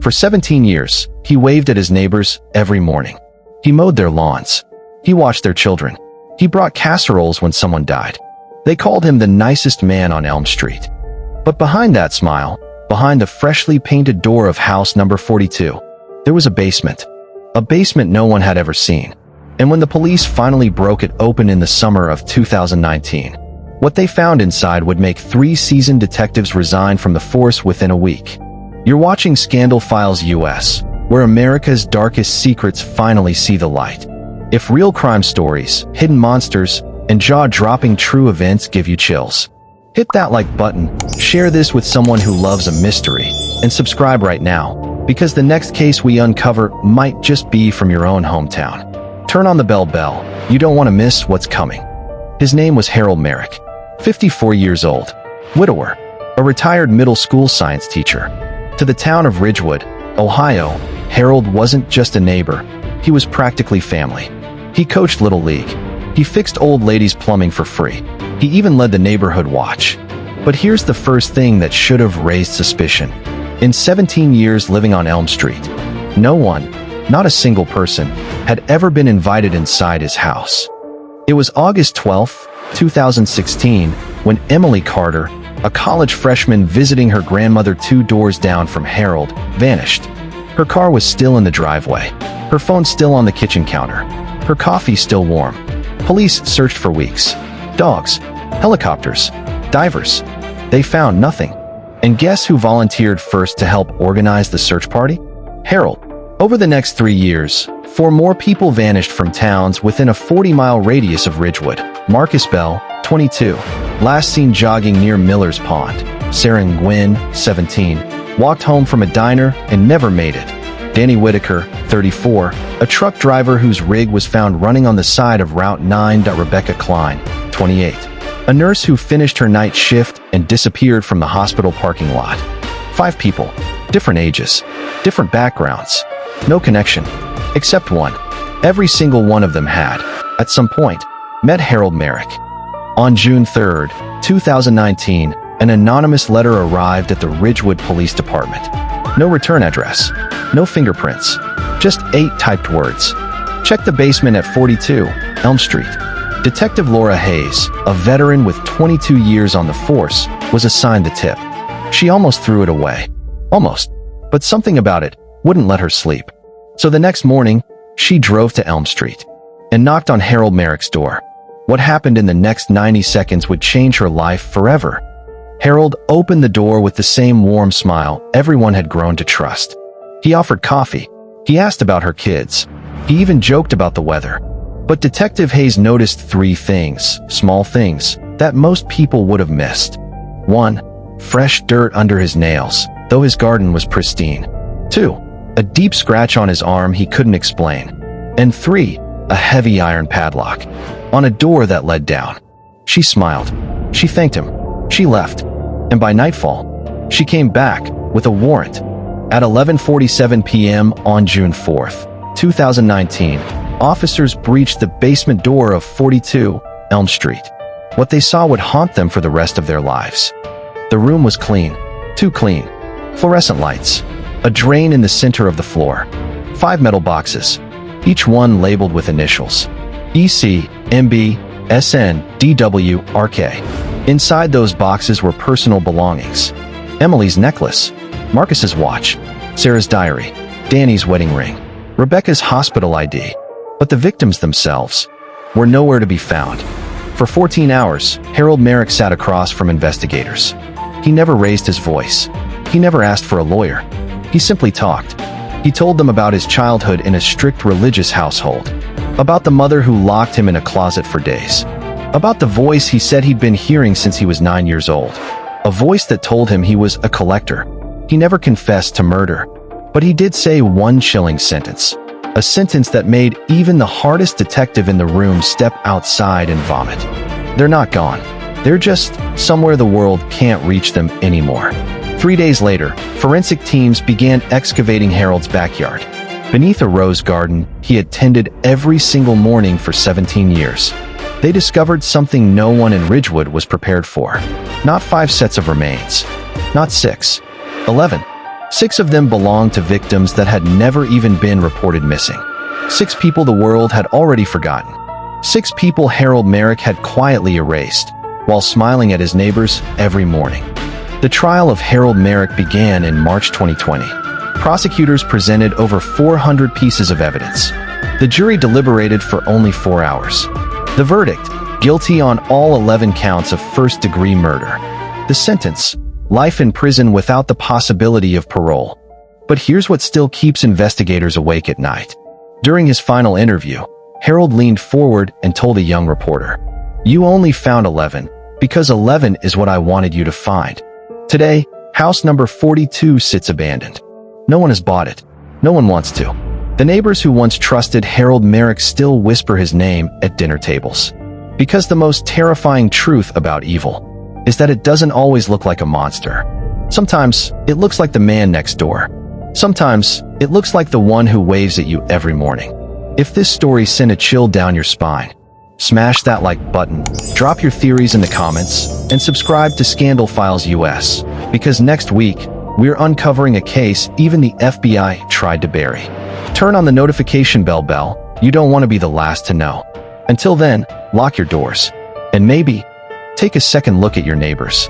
For 17 years, he waved at his neighbors every morning. He mowed their lawns. He watched their children. He brought casseroles when someone died. They called him the nicest man on Elm Street. But behind that smile, behind the freshly painted door of house number 42, there was a basement. A basement no one had ever seen. And when the police finally broke it open in the summer of 2019, what they found inside would make 3 seasoned detectives resign from the force within a week. You're watching Scandal Files US, where America's darkest secrets finally see the light. If real crime stories, hidden monsters, and jaw-dropping true events give you chills, hit that like button, share this with someone who loves a mystery, and subscribe right now, because the next case we uncover might just be from your own hometown. Turn on the bell, you don't want to miss what's coming. His name was Harold Merrick, 54 years old, widower, a retired middle school science teacher. To the town of Ridgewood, Ohio, Harold wasn't just a neighbor, he was practically family. He coached Little League. He fixed old ladies' plumbing for free. He even led the neighborhood watch. But here's the first thing that should have raised suspicion. In 17 years living on Elm Street, no one, not a single person, had ever been invited inside his house. It was August 12, 2016, when Emily Carter, a college freshman visiting her grandmother 2 doors down from Harold, vanished. Her car was still in the driveway. Her phone still on the kitchen counter. Her coffee still warm. Police searched for weeks. Dogs, helicopters, divers. They found nothing. And guess who volunteered first to help organize the search party? Harold. Over the next 3 years, 4 more people vanished from towns within a 40-mile radius of Ridgewood. Marcus Bell, 22, last seen jogging near Miller's Pond. Sarah Gwynn, 17, walked home from a diner and never made it. Danny Whitaker, 34, a truck driver whose rig was found running on the side of Route 9. Rebecca Klein, 28, a nurse who finished her night shift and disappeared from the hospital parking lot. 5 people, different ages, different backgrounds, no connection, except one. Every single one of them had, at some point, met Harold Merrick. On June 3, 2019, an anonymous letter arrived at the Ridgewood Police Department. No return address, no fingerprints, just 8 typed words. Check the basement at 42 Elm Street. Detective Laura Hayes, a veteran with 22 years on the force, was assigned the tip. She almost threw it away. Almost. But something about it wouldn't let her sleep. So the next morning, she drove to Elm Street and knocked on Harold Merrick's door. What happened in the next 90 seconds would change her life forever. Harold opened the door with the same warm smile everyone had grown to trust. He offered coffee. He asked about her kids. He even joked about the weather. But Detective Hayes noticed 3 things, small things, that most people would have missed. 1. Fresh dirt under his nails, though his garden was pristine. 2. A deep scratch on his arm he couldn't explain. And 3. A heavy iron padlock on a door that led down. She smiled. She thanked him. She left. And by nightfall, she came back with a warrant. At 11:47 p.m. on June 4th, 2019, officers breached the basement door of 42 Elm Street. What they saw would haunt them for the rest of their lives. The room was clean. Too clean. Fluorescent lights. A drain in the center of the floor. 5 metal boxes, each one labeled with initials. EC, MB, SN, DW, RK. Inside those boxes were personal belongings. Emily's necklace, Marcus's watch, Sarah's diary, Danny's wedding ring, Rebecca's hospital ID. But the victims themselves were nowhere to be found. For 14 hours, Harold Merrick sat across from investigators. He never raised his voice. He never asked for a lawyer. He simply talked. He told them about his childhood in a strict religious household, about the mother who locked him in a closet for days, about the voice he said he'd been hearing since he was 9 years old, a voice that told him he was a collector. He never confessed to murder, but he did say one chilling sentence, a sentence that made even the hardest detective in the room step outside and vomit. They're not gone. They're just somewhere the world can't reach them anymore. 3 days later, forensic teams began excavating Harold's backyard. Beneath a rose garden he had tended every single morning for 17 years. They discovered something no one in Ridgewood was prepared for. Not 5 sets of remains. Not 6. 11. 6 of them belonged to victims that had never even been reported missing. 6 people the world had already forgotten. 6 people Harold Merrick had quietly erased, while smiling at his neighbors every morning. The trial of Harold Merrick began in March 2020. Prosecutors presented over 400 pieces of evidence. The jury deliberated for only 4 hours. The verdict: guilty on all 11 counts of first-degree murder. The sentence: life in prison without the possibility of parole. But here's what still keeps investigators awake at night. During his final interview, Harold leaned forward and told a young reporter, "You only found 11, because 11 is what I wanted you to find." Today, house number 42 sits abandoned. No one has bought it. No one wants to. The neighbors who once trusted Harold Merrick still whisper his name at dinner tables. Because the most terrifying truth about evil is that it doesn't always look like a monster. Sometimes, it looks like the man next door. Sometimes, it looks like the one who waves at you every morning. If this story sent a chill down your spine, smash that like button, drop your theories in the comments, and subscribe to Scandal Files US, because next week, we're uncovering a case even the FBI tried to bury. Turn on the notification bell. You don't want to be the last to know. Until then, lock your doors. And maybe, take a second look at your neighbors.